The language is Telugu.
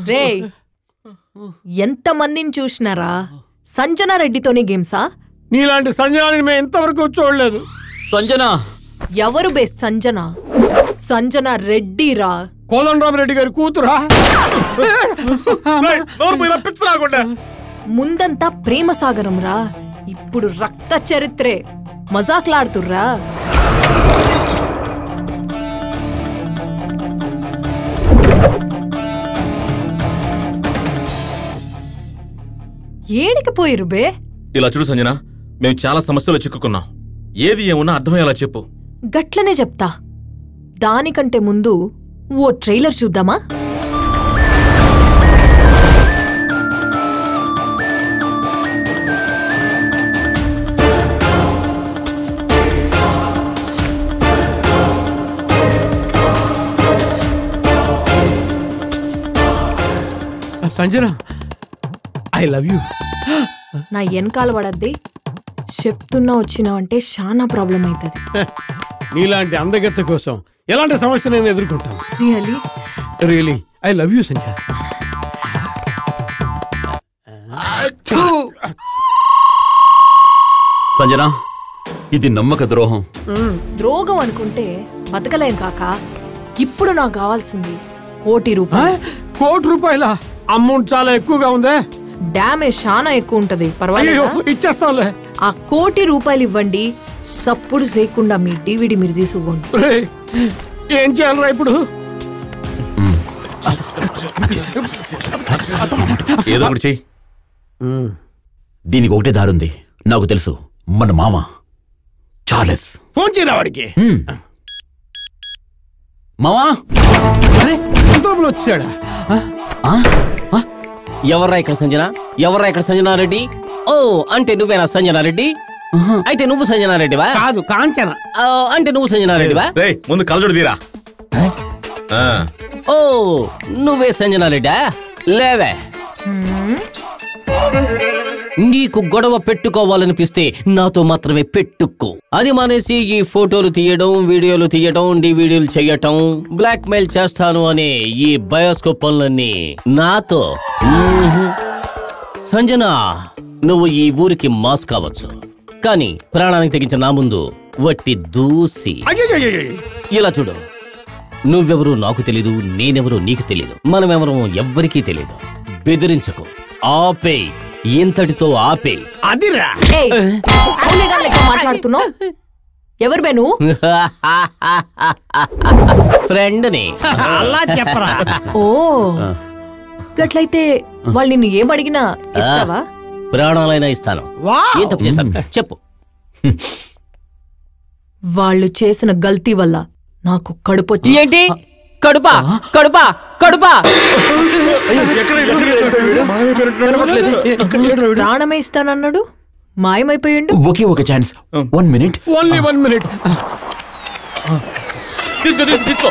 రేయ్, ఎంతమందిని చూసినారా? సంజనా రెడ్డితోనే గేమ్సా? నీలాంటి సంజనాని మేము ఇంతవరకు చూడలేదు. సంజనా ఎవరు బే సంజన? సంజనా రెడ్డిరా, కోదండరామిరెడ్డి గారి కూతురా? ముందంతా ప్రేమ సాగరం రా, ఇప్పుడు రక్త చరిత్రే. మజాక్లాడుతుర్రా? ఏడికి పోయిరు బే? ఇలా చూడు సంజన, మేము చాలా సమస్యలు చిక్కుకున్నాం. ఏది ఏమున్నా అర్థమయ్యేలా చెప్పు. గట్లనే చెప్తా. దానికంటే ముందు ఓ ట్రైలర్ చూద్దామా? Sanjana, I love you. నా వెనకాల పడద్ది. చెప్తున్నా వచ్చినావంటే చాలా ప్రాబ్లం అవుతుంది. నీలాంటి అందగత్త కోసం ఎలాంటి సమస్య నేను ఎదుర్కొంటాను. Really really I love you Sanjana. Sanjana, ఇది నమ్మక ద్రోహం. ద్రోహం అనుకుంటే బతకలేం కాక. ఇప్పుడు నాకు కావాల్సింది 1,00,00,000 రూపాయలు. 1,00,00,000 రూపాయల అమౌంట్ చాలా ఎక్కువగా ఉందే. డ్యామేజ్ చాలా ఎక్కువ ఉంటది. పర్వాలేదు, ఇచ్చేస్తాంలే. ఆ 1,00,00,000 రూపాయలు ఇవ్వండి. సప్పుడు చేయకుండా మీ DVD మీరు తీసుకోండి. ఏం చేయాలరా ఇప్పుడు? ఏదో ఒకటి చెయ్యి. దీనికి ఒకటే దారుంది. నాకు తెలుసు, మన మామ చార్లెస్. ఫోన్ చేయరా వాడికి. మామా, సంతోపులు వచ్చాడా? ఎవర్రా ఇక్కడ సంజన? ఎవర్రా ఇక్కడ సంజనారెడ్డి? ఓ, అంటే నువ్వేనా సంజనారెడ్డి? అయితే నువ్వు సంజనారెడ్డివా? కాదు, కాంచన. అంటే నువ్వు సంజనారెడ్డివా? ముందు కలజోడు తీరా. ఓ, నువ్వే సంజనారెడ్డా? లేవే. నీకు గొడవ పెట్టుకోవాలనిపిస్తే నాతో మాత్రమే పెట్టుకో. అది మానేసి ఈ ఫోటోలు తీయడం, వీడియోలు తీయడం, డివిడీలు చెయ్యటం, బ్లాక్ మెయిల్ చేస్తాను అనే ఈ బయోస్కోప్ పనులన్నీ నాతో. సంజన, నువ్వు ఈ ఊరికి మాస్ కావచ్చు, కానీ ప్రాణానికి తెగించిన నా ముందు వట్టి దూసి. ఇలా చూడు, నువ్వెవరు నాకు తెలీదు, నేనెవరు నీకు తెలీదు, మనమెవరు ఎవ్వరికీ తెలీదు. బెదిరించకు, ఆపే. ఇంతటితో ఆపే. అదిరా మాట్లాడుతున్నావు? ఎవరు బే నువ్వు? ఫ్రెండ్ని. అలా చెప్పరా? ఓ, గట్లయితే వాళ్ళు నిన్ను ఏమడిగినా ఇస్తావా? ప్రాణాలైనా ఇస్తాను. ఏం తప్పు చేశాను చెప్పు. వాళ్ళు చేసిన గల్తీ వల్ల నాకు కడుపొచ్చి. ఏంటి? కడుపా? కడుపా? కడుపా? ప్రాణమే ఇస్తానన్నాడు, మాయమైపోయిండు. ఒకే ఒక ఛాన్స్. 1 minute. Only 1 minute. తీసుకో.